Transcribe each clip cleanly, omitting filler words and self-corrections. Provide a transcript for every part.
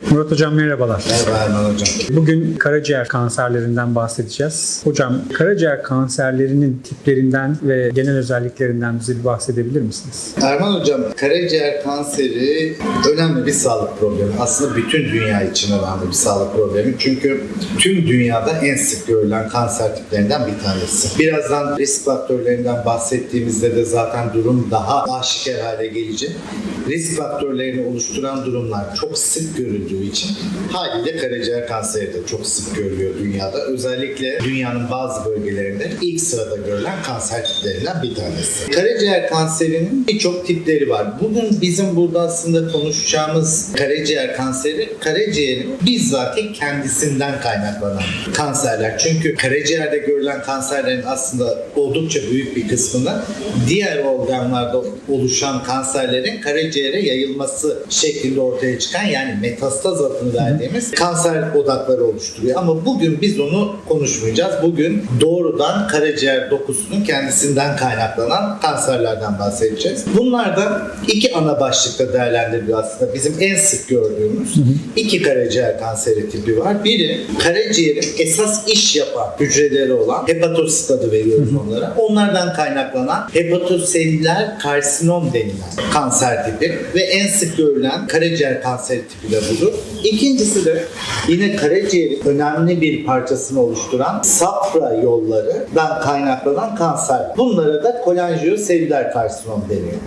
Murat Hocam merhabalar. Merhaba Erman Hocam. Bugün karaciğer kanserlerinden bahsedeceğiz. Hocam karaciğer kanserlerinin tiplerinden ve genel özelliklerinden bize bir bahsedebilir misiniz? Erman Hocam, karaciğer kanseri önemli bir sağlık problemi. Aslında bütün dünya için önemli bir sağlık problemi. Çünkü tüm dünyada en sık görülen kanser tiplerinden bir tanesi. Birazdan risk faktörlerinden bahsettiğimizde de zaten durum daha aşikar hale gelecek. Risk faktörlerini oluşturan durumlar çok sık görüldüğü için haliyle karaciğer kanseri de çok sık görülüyor dünyada. Özellikle dünyanın bazı bölgelerinde ilk sırada görülen kanser tiplerinden bir tanesi. Karaciğer kanserinin birçok tipleri var. Bugün bizim burada aslında konuşacağımız karaciğer kanseri, karaciğerin bizzat kendisinden kaynaklanan kanserler. Çünkü karaciğerde görülen kanserlerin aslında oldukça büyük bir kısmını diğer organlarda oluşan kanserlerin karaciğere yayılması şeklinde ortaya çıkan, yani metastaz adını verdiğimiz kanser odakları oluşturuyor. Ama bugün biz onu konuşmayacağız. Bugün doğrudan karaciğer dokusunun kendisinden kaynaklanan kanserlerden bahsedeceğiz. Bunlar da iki ana başlıkta değerlendiriliyor aslında. Bizim en sık gördüğümüz iki karaciğer kanseri tipi var. Biri karaciğerin esas iş yapan hücreleri olan hepatosit adı veriyoruz onlara. Onlardan kaynaklanan hepatoselüler karsinom denilen kanser tipi ve en sık görülen karaciğer kanseri tipi de budur. İkincisi de yine karaciğerin önemli bir parçasını oluşturan safra yollarından kaynaklanan kanser. Bunlara da kolanjiyoselüler karsinom deniyor.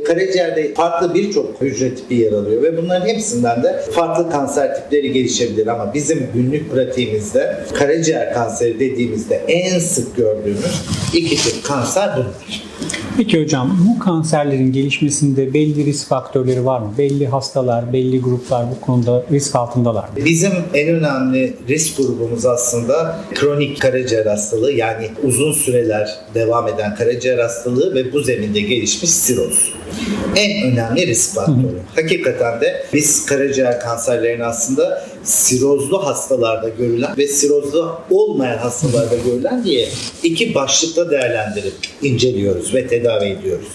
Karaciğerde farklı birçok hücre tipi yer alıyor ve bunların hepsinden de farklı kanser tipleri gelişebilir ama bizim günlük pratiğimizde karaciğer kanseri dediğimizde en sık gördüğümüz iki tip kanser bunlar. Peki hocam, bu kanserlerin gelişmesinde belli risk faktörleri var mı? Belli hastalar, belli gruplar bu konuda risk altındalar mı? Bizim en önemli risk grubumuz aslında kronik karaciğer hastalığı, yani uzun süreler devam eden karaciğer hastalığı ve bu zeminde gelişmiş siroz. En önemli risk faktörü. Hakikaten de biz karaciğer kanserlerini aslında sirozlu hastalarda görülen ve sirozlu olmayan hastalarda görülen diye iki başlıkta değerlendirip inceliyoruz ve tedavi ediyoruz.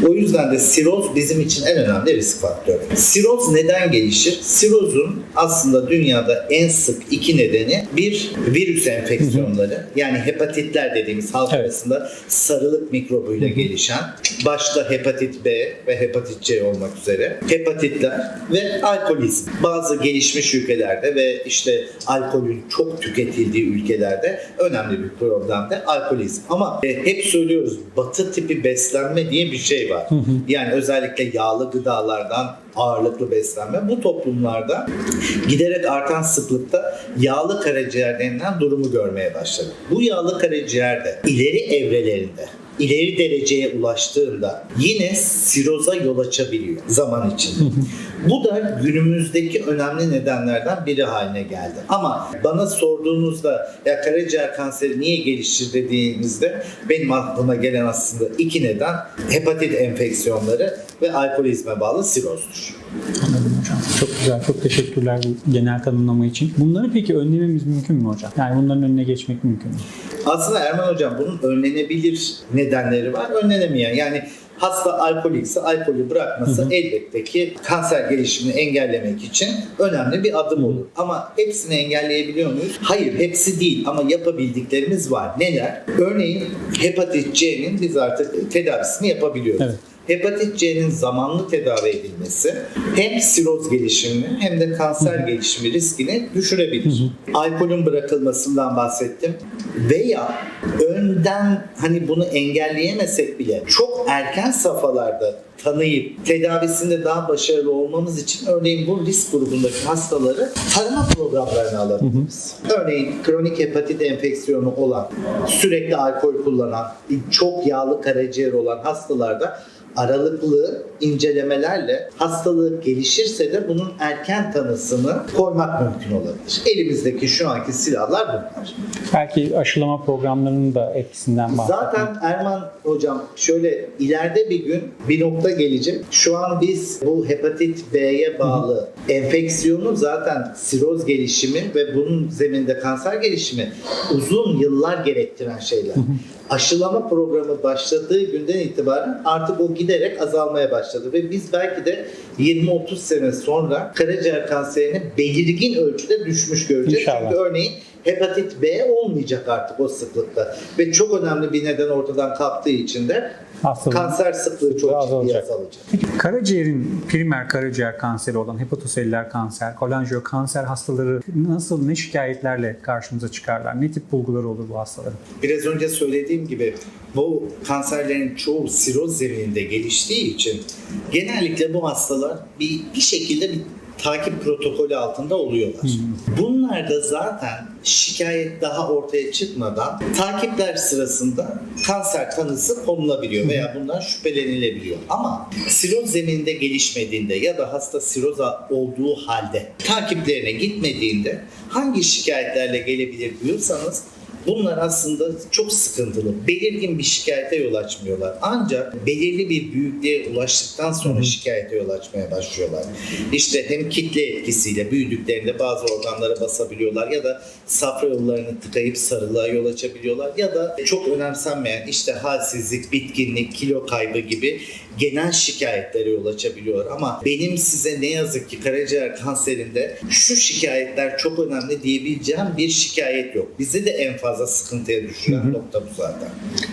O yüzden de siroz bizim için en önemli risk faktörü. Siroz neden gelişir? Sirozun aslında dünyada en sık iki nedeni: bir, virüs enfeksiyonları, yani hepatitler dediğimiz halk arasında sarılık mikrobuyla gelişen, başta hepatit B ve hepatit C olmak üzere hepatitler ve alkolizm. Bazı gelişmiş ülkelerde ve işte alkolün çok tüketildiği ülkelerde önemli bir problem de alkolizm. Ama hep söylüyoruz, batı tipi beslenme diye bir şey var. Yani özellikle yağlı gıdalardan ağırlıklı beslenme bu toplumlarda giderek artan sıklıkta yağlı karaciğer denilen durumu görmeye başladık. Bu yağlı karaciğer de ileri evrelerinde, ileri dereceye ulaştığında yine siroza yol açabiliyor zaman içinde. Bu da günümüzdeki önemli nedenlerden biri haline geldi. Ama bana sorduğunuzda ya karaciğer kanseri niye gelişir dediğinizde benim aklıma gelen aslında iki neden: hepatit enfeksiyonları ve alkolizme bağlı sirozdur. Anladım hocam. Çok güzel, çok teşekkürler bu genel tanımlama için. Bunları peki önlememiz mümkün mü hocam? Yani bunların önüne geçmek mümkün mü? Aslında Erman Hocam, bunun önlenebilir nedenleri var, önlenemeyen. Yani hasta alkolikse alkolü bırakması elbette ki kanser gelişimini engellemek için önemli bir adım olur. Ama hepsini engelleyebiliyor muyuz? Hayır, hepsi değil ama yapabildiklerimiz var. Neler? Örneğin hepatit C'nin biz artık tedavisini yapabiliyoruz. Evet. Hepatit C'nin zamanlı tedavi edilmesi hem siroz gelişimini hem de kanser gelişimi riskini düşürebilir. Alkolün bırakılmasından bahsettim. Veya önden bunu engelleyemesek bile çok erken safhalarda tanıyıp tedavisinde daha başarılı olmamız için örneğin bu risk grubundaki hastaları tarama programlarına alabiliriz. Örneğin kronik hepatit enfeksiyonu olan, sürekli alkol kullanan, çok yağlı karaciğer olan hastalarda aralıklı incelemelerle hastalık gelişirse de bunun erken tanısını koymak mümkün olabilir. Elimizdeki şu anki silahlar bunlar. Belki aşılama programlarının da etkisinden bahsedelim. Zaten Erman Hocam, şöyle ileride bir gün bir nokta gelecek. Şu an biz bu hepatit B'ye bağlı enfeksiyonu, zaten siroz gelişimi ve bunun zeminde kanser gelişimi uzun yıllar gerektiren şeyler. Aşılama programı başladığı günden itibaren artık o giderek azalmaya başlayacak. başladı ve biz belki de 20-30 sene sonra karaciğer kanserini belirgin ölçüde düşmüş göreceğiz. İnşallah. Çünkü örneğin hepatit B olmayacak artık o sıklıkta ve çok önemli bir neden ortadan kalktığı için de Hastalığı kanser sıklığı çok ciddi azalacak. azalacak. Peki karaciğerin primer karaciğer kanseri olan hepatoselüler kanser, kolangiokanser hastaları ne şikayetlerle karşımıza çıkarlar? Ne tip bulguları olur bu hastaların? Biraz önce söylediğim gibi bu kanserlerin çoğu siroz zemininde geliştiği için genellikle bu hastalar bir şekilde bir takip protokolü altında oluyorlar. Bunlar da zaten şikayet daha ortaya çıkmadan takipler sırasında kanser tanısı konulabiliyor veya bundan şüphelenilebiliyor. Ama siroz zemininde gelişmediğinde ya da hasta siroza olduğu halde takiplerine gitmediğinde hangi şikayetlerle gelebilir diyorsanız bunlar aslında çok sıkıntılı. Belirgin bir şikayete yol açmıyorlar. Ancak belirli bir büyüklüğe ulaştıktan sonra şikayete yol açmaya başlıyorlar. İşte hem kitle etkisiyle büyüdüklerinde bazı organlara basabiliyorlar ya da safra yollarını tıkayıp sarılığa yol açabiliyorlar ya da çok önemsenmeyen işte halsizlik, bitkinlik, kilo kaybı gibi genel şikayetlere yol açabiliyor. Ama benim size ne yazık ki karaciğer kanserinde şu şikayetler çok önemli diyebileceğim bir şikayet yok. Bizi de en fazla sıkıntıya düşüren nokta bu zaten.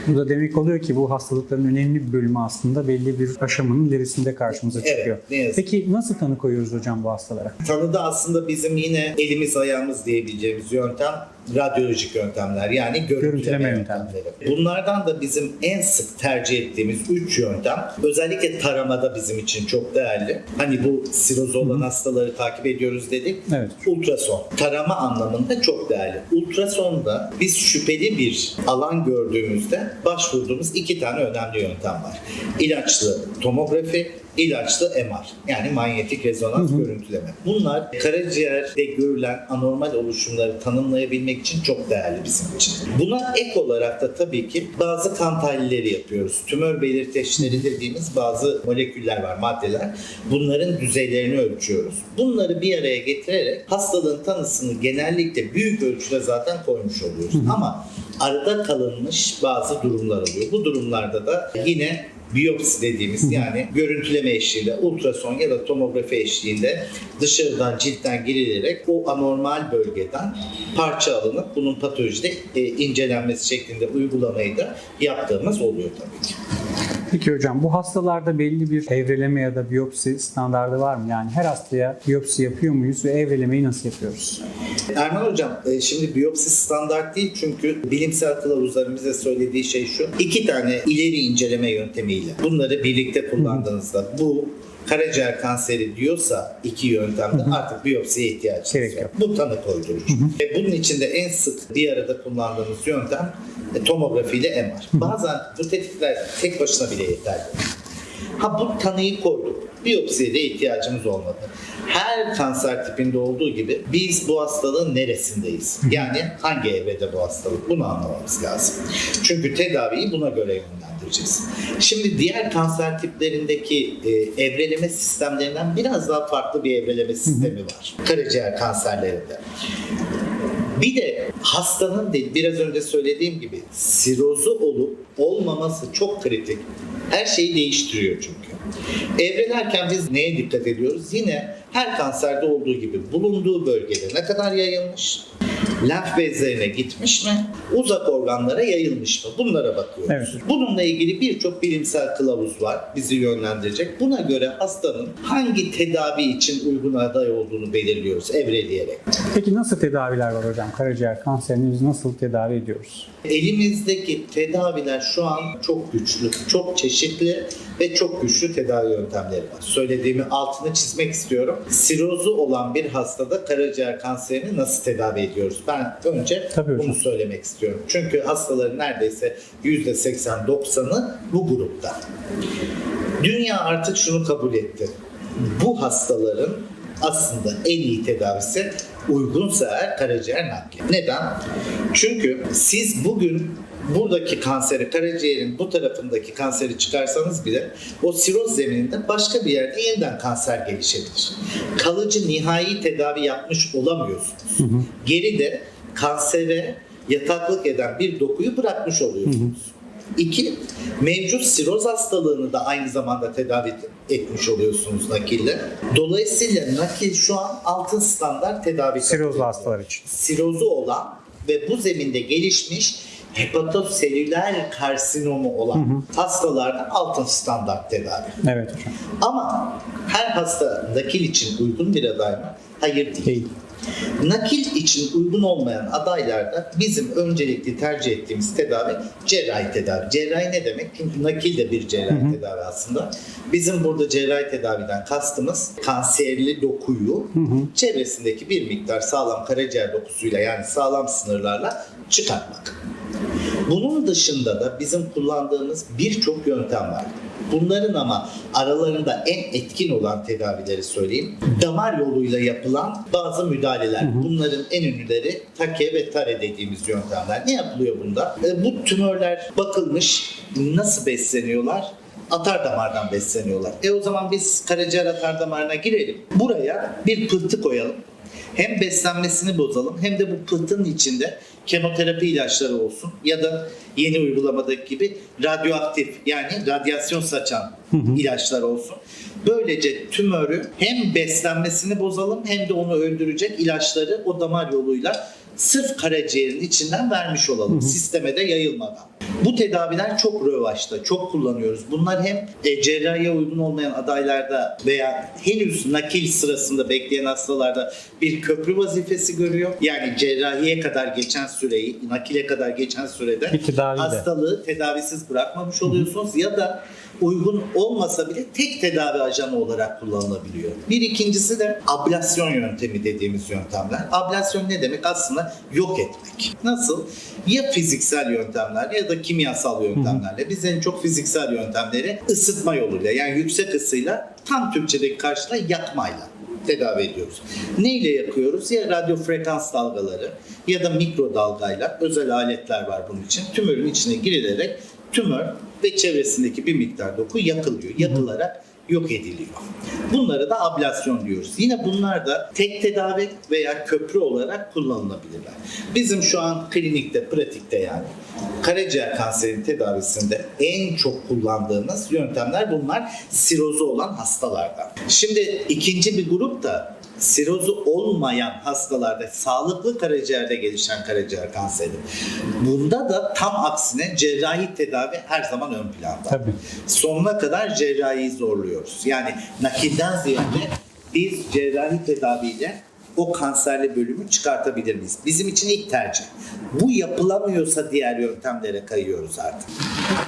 Bu da demek oluyor ki bu hastalıkların önemli bir bölümü aslında belli bir aşamanın ilerisinde karşımıza çıkıyor. Evet, ne yazık. Peki nasıl tanı koyuyoruz hocam bu hastalara? Tanıda aslında bizim yine elimiz ayağımız diyebileceğimiz yöntem radyolojik yöntemler yani görüntüleme yöntemleri. Bunlardan da bizim en sık tercih ettiğimiz 3 yöntem özellikle taramada bizim için çok değerli. Hani bu sirozu olan hastaları takip ediyoruz dedik. Evet. Ultrason. Tarama anlamında çok değerli. Ultrasonda biz şüpheli bir alan gördüğümüzde başvurduğumuz 2 tane önemli yöntem var. İlaçlı tomografi, ilaçlı MR yani manyetik rezonans görüntüleme. Bunlar karaciğerde görülen anormal oluşumları tanımlayabilmek için çok değerli bizim için. Buna ek olarak da tabii ki bazı kan tahlilleri yapıyoruz. Tümör belirteçleri dediğimiz bazı moleküller var, maddeler. Bunların düzeylerini ölçüyoruz. Bunları bir araya getirerek hastalığın tanısını genellikle büyük ölçüde zaten koymuş oluyoruz. Ama arada kalınmış bazı durumlar oluyor. Bu durumlarda da yine biyopsi dediğimiz yani görüntüleme eşliğinde ultrason ya da tomografi eşliğinde dışarıdan ciltten girilerek o anormal bölgeden parça alınıp bunun patolojide incelenmesi şeklinde uygulamayı da yaptığımız oluyor tabii ki. Peki hocam bu hastalarda belli bir evreleme ya da biyopsi standardı var mı? Yani her hastaya biyopsi yapıyor muyuz ve evrelemeyi nasıl yapıyoruz? Erman Hocam şimdi biyopsi standart değil çünkü bilimsel kılavuzların bize söylediği şey şu. 2 tane ileri inceleme yöntemiyle bunları birlikte kullandığınızda bu karaciğer kanseri diyorsa 2 yöntemde artık biyopsiye ihtiyacınız yok. Bu tanı koydurucu. Bunun içinde en sık bir arada kullandığımız yöntem tomografi ile MR. Bazen bu tetkikler tek başına bile yeterli. Bu tanıyı koyduk. Biyopsiye de ihtiyacımız olmadı. Her kanser tipinde olduğu gibi biz bu hastalığın neresindeyiz? Yani hangi evrede bu hastalık? Bunu anlamamız lazım. Çünkü tedaviyi buna göre yönlendireceğiz. Şimdi diğer kanser tiplerindeki evreleme sistemlerinden biraz daha farklı bir evreleme sistemi var. Karaciğer kanserlerinde. Bir de hastanın biraz önce söylediğim gibi sirozu olup olmaması çok kritik. Her şeyi değiştiriyor çünkü. Evrelerken biz neye dikkat ediyoruz? Yine her kanserde olduğu gibi bulunduğu bölgede ne kadar yayılmış, lenf bezlerine gitmiş mi, uzak organlara yayılmış mı? Bunlara bakıyoruz. Evet. Bununla ilgili birçok bilimsel kılavuz var bizi yönlendirecek. Buna göre hastanın hangi tedavi için uygun aday olduğunu belirliyoruz evreleyerek. Peki nasıl tedaviler var hocam? Karaciğer kanserini biz nasıl tedavi ediyoruz? Elimizdeki tedaviler şu an çok güçlü, çok çeşitli ve çok güçlü tedavi yöntemleri var. Söylediğimi altını çizmek istiyorum. Sirozu olan bir hastada karaciğer kanserini nasıl tedavi ediyoruz? Ben önce bunu söylemek istiyorum. Çünkü hastaların neredeyse %80-90'ı bu grupta. Dünya artık şunu kabul etti. Bu hastaların aslında en iyi tedavisi uygunsa eğer karaciğer nakli. Neden? Çünkü siz bugün buradaki kanseri, karaciğerin bu tarafındaki kanseri çıkarsanız bile o siroz zemininde başka bir yerde yeniden kanser gelişebilir. Kalıcı nihai tedavi yapmış olamıyorsunuz. Geride kansere yataklık eden bir dokuyu bırakmış oluyorsunuz. İki, mevcut siroz hastalığını da aynı zamanda tedavi etmiş oluyorsunuz nakille. Dolayısıyla nakil şu an altın standart tedavi. Sirozlu hastalar için. Sirozu olan ve bu zeminde gelişmiş hepatoselüler karsinomu olan hastalarda altın standart tedavi. Evet hocam. Ama her hasta nakil için uygun bir aday mı? Hayır değil. Nakil için uygun olmayan adaylarda bizim öncelikli tercih ettiğimiz tedavi cerrahi tedavi. Cerrahi ne demek? Çünkü nakil de bir cerrahi tedavi aslında. Bizim burada cerrahi tedaviden kastımız kanserli dokuyu çevresindeki bir miktar sağlam karaciğer dokusuyla, yani sağlam sınırlarla çıkartmak. Bunun dışında da bizim kullandığımız birçok yöntem var. Bunların ama aralarında en etkin olan tedavileri söyleyeyim. Damar yoluyla yapılan bazı müdahaleler. Bunların en ünlüleri take ve tare dediğimiz yöntemler. Ne yapılıyor bunda? Bu tümörler bakılmış, nasıl besleniyorlar? Atardamardan besleniyorlar. O zaman biz karaciğer atardamarına girelim. Buraya bir pıhtı koyalım. Hem beslenmesini bozalım hem de bu pıhtının içinde kemoterapi ilaçları olsun ya da yeni uygulamadaki gibi radyoaktif, yani radyasyon saçan ilaçlar olsun. Böylece tümörü hem beslenmesini bozalım hem de onu öldürecek ilaçları o damar yoluyla sırf karaciğerin içinden vermiş olalım. Sisteme de yayılmadan. Bu tedaviler çok rövaşta, çok kullanıyoruz. Bunlar hem cerrahiye uygun olmayan adaylarda veya henüz nakil sırasında bekleyen hastalarda bir köprü vazifesi görüyor. Yani cerrahiye kadar geçen süreyi, nakile kadar geçen sürede hastalığı tedavisiz bırakmamış oluyorsunuz ya da uygun olmasa bile tek tedavi ajanı olarak kullanılabiliyor. Bir ikincisi de ablasyon yöntemi dediğimiz yöntemler. Ablasyon ne demek? Aslında yok etmek. Nasıl? Ya fiziksel yöntemler ya da kimyasal yöntemlerle. Biz en çok fiziksel yöntemleri ısıtma yoluyla, yani yüksek ısıyla, tam Türkçedeki karşılığı yakmayla tedavi ediyoruz. Neyle yakıyoruz? Ya radyo frekans dalgaları ya da mikrodalgayla, özel aletler var bunun için. Tümörün içine girilerek tümör ve çevresindeki bir miktar doku yakılıyor. Yakılarak yok ediliyor. Bunlara da ablasyon diyoruz. Yine bunlar da tek tedavi veya köprü olarak kullanılabilirler. Bizim şu an klinikte, pratikte yani karaciğer kanserinin tedavisinde en çok kullandığımız yöntemler bunlar, sirozu olan hastalarda. Şimdi ikinci bir grup da sirozu olmayan hastalarda, sağlıklı karaciğerde gelişen karaciğer kanseri. Bunda da tam aksine cerrahi tedavi her zaman ön planda. Tabii. Sonuna kadar cerrahiyi zorluyoruz. Yani nakilden ziyade biz cerrahi tedaviyle o kanserli bölümü çıkartabilir miyiz? Bizim için ilk tercih. Bu yapılamıyorsa diğer yöntemlere kayıyoruz artık.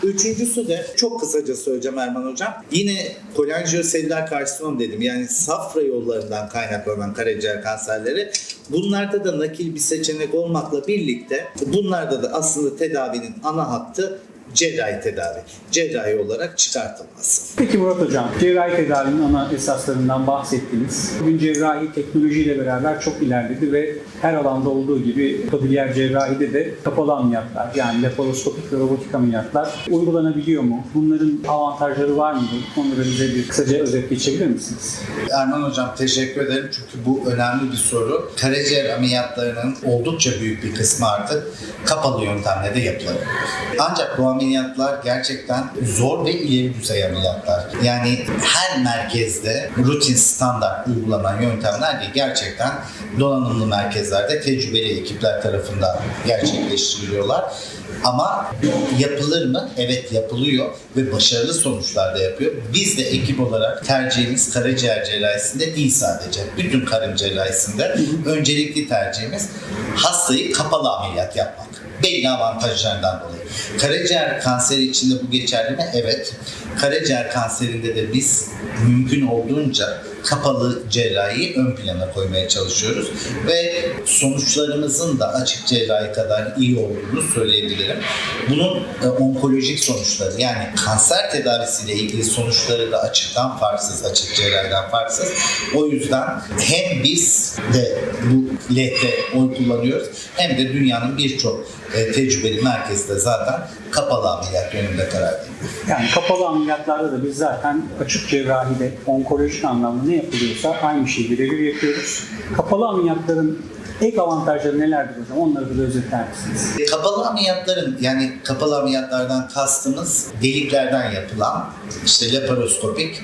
Üçüncüsü de çok kısaca söyleyeceğim Erman Hocam. Yine kolanjiyoselüler karsinom dedim. Yani safra yollarından kaynaklanan karaciğer kanserleri. Bunlarda da nakil bir seçenek olmakla birlikte bunlarda da aslında tedavinin ana hattı cerrahi tedavi. Cerrahi olarak çıkartılması. Peki Murat Hocam, cerrahi tedavinin ana esaslarından bahsettiniz. Bugün cerrahi teknolojiyle beraber çok ilerledi ve her alanda olduğu gibi yapabiliyer cerrahide de kapalı ameliyatlar, yani laparoskopik ve robotik ameliyatlar uygulanabiliyor mu? Bunların avantajları var mıdır? Onları bize bir kısaca özet geçebilir misiniz? Erman Hocam teşekkür ederim çünkü bu önemli bir soru. Karaciğer ameliyatlarının oldukça büyük bir kısmı artık kapalı yöntemle de yapılabiliyor. Ancak bu ameliyatlar gerçekten zor ve ileri düzey ameliyatlar. Yani her merkezde rutin standart uygulanan yöntemler değil, gerçekten donanımlı merkezlerde tecrübeli ekipler tarafından gerçekleştiriliyorlar. Ama yapılır mı? Evet, yapılıyor ve başarılı sonuçlar da yapıyor. Biz de ekip olarak tercihimiz karaciğer cerrahisinde değil sadece. Bütün karın cerrahisinde öncelikli tercihimiz hastayı kapalı ameliyat yapmak. Belli avantajlarından dolayı. Karaciğer kanseri için de bu geçerli mi? Evet. Karaciğer kanserinde de biz mümkün olduğunca kapalı cerrahiyi ön plana koymaya çalışıyoruz ve sonuçlarımızın da açık cerrahi kadar iyi olduğunu söyleyebilirim. Bunun onkolojik sonuçları, yani kanser tedavisiyle ilgili sonuçları da açıktan farksız, açık cerrahiden farksız. O yüzden hem biz de bu LT oy kullanıyoruz hem de dünyanın birçok tecrübeli merkezde zaten kapalı ameliyat yönünde karar veriyor. Yani kapalı ameliyatlarda da biz zaten açık cerrahide onkolojik anlamda ne yapılıyorsa aynı şeyi birebir yapıyoruz. Kapalı ameliyatların Ek avantajları nelerdir hocam? Onları da özetler misiniz? Kapalı ameliyatların, yani kapalı ameliyatlardan kastımız deliklerden yapılan işte laparoskopik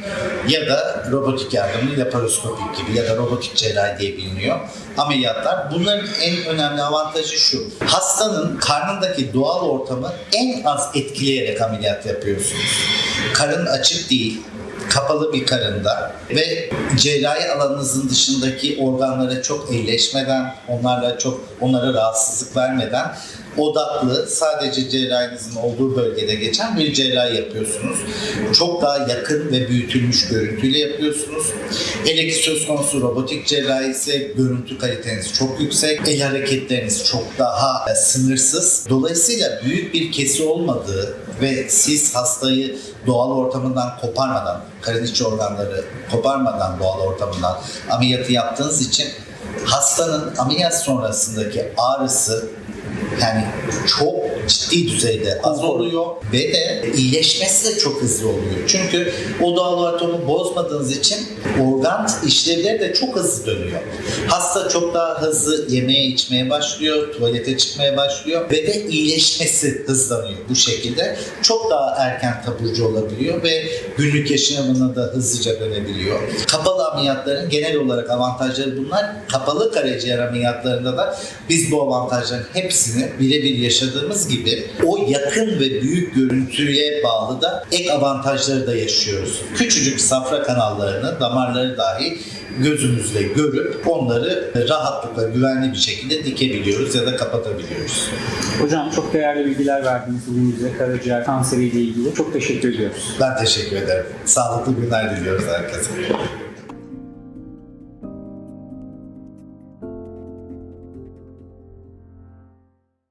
ya da robotik yardımlı laparoskopik gibi ya da robotik cerrahi diye biliniyor ameliyatlar. Bunların en önemli avantajı şu: hastanın karnındaki doğal ortamı en az etkileyerek ameliyat yapıyorsunuz. Karın açık değil, kapalı bir karında ve cerrahi alanınızın dışındaki organlara çok elleşmeden, onlara rahatsızlık vermeden odaklı, sadece cerrahinizin olduğu bölgede geçen bir cerrahi yapıyorsunuz. Çok daha yakın ve büyütülmüş görüntüyle yapıyorsunuz. Hele ki söz konusu robotik cerrahi ise görüntü kaliteniz çok yüksek, el hareketleriniz çok daha sınırsız. Dolayısıyla büyük bir kesi olmadığı ve siz hastayı doğal ortamından koparmadan, karın içi organları koparmadan doğal ortamından ameliyatı yaptığınız için hastanın ameliyat sonrasındaki ağrısı yani çok ciddi düzeyde az oluyor ve de iyileşmesi de çok hızlı oluyor. Çünkü o doğal ortamı bozmadığınız için organ işlevleri de çok hızlı dönüyor. Hasta çok daha hızlı yemeye içmeye başlıyor, tuvalete çıkmaya başlıyor ve de iyileşmesi hızlanıyor bu şekilde. Çok daha erken taburcu olabiliyor ve günlük yaşamına da hızlıca dönebiliyor. Kapalı ameliyatların genel olarak avantajları bunlar. Kapalı karaciğer ameliyatlarında da biz bu avantajların hepsini birebir yaşadığımız gibi o yakın ve büyük görüntüye bağlı da ek avantajları da yaşıyoruz. Küçücük safra kanallarını, damarları dahi gözümüzle görüp onları rahatlıkla, güvenli bir şekilde dikebiliyoruz ya da kapatabiliyoruz. Hocam çok değerli bilgiler verdiniz bugün bize karaciğer kanseriyle ilgili. Çok teşekkür ediyoruz. Ben teşekkür ederim. Sağlıklı günler diliyoruz herkese.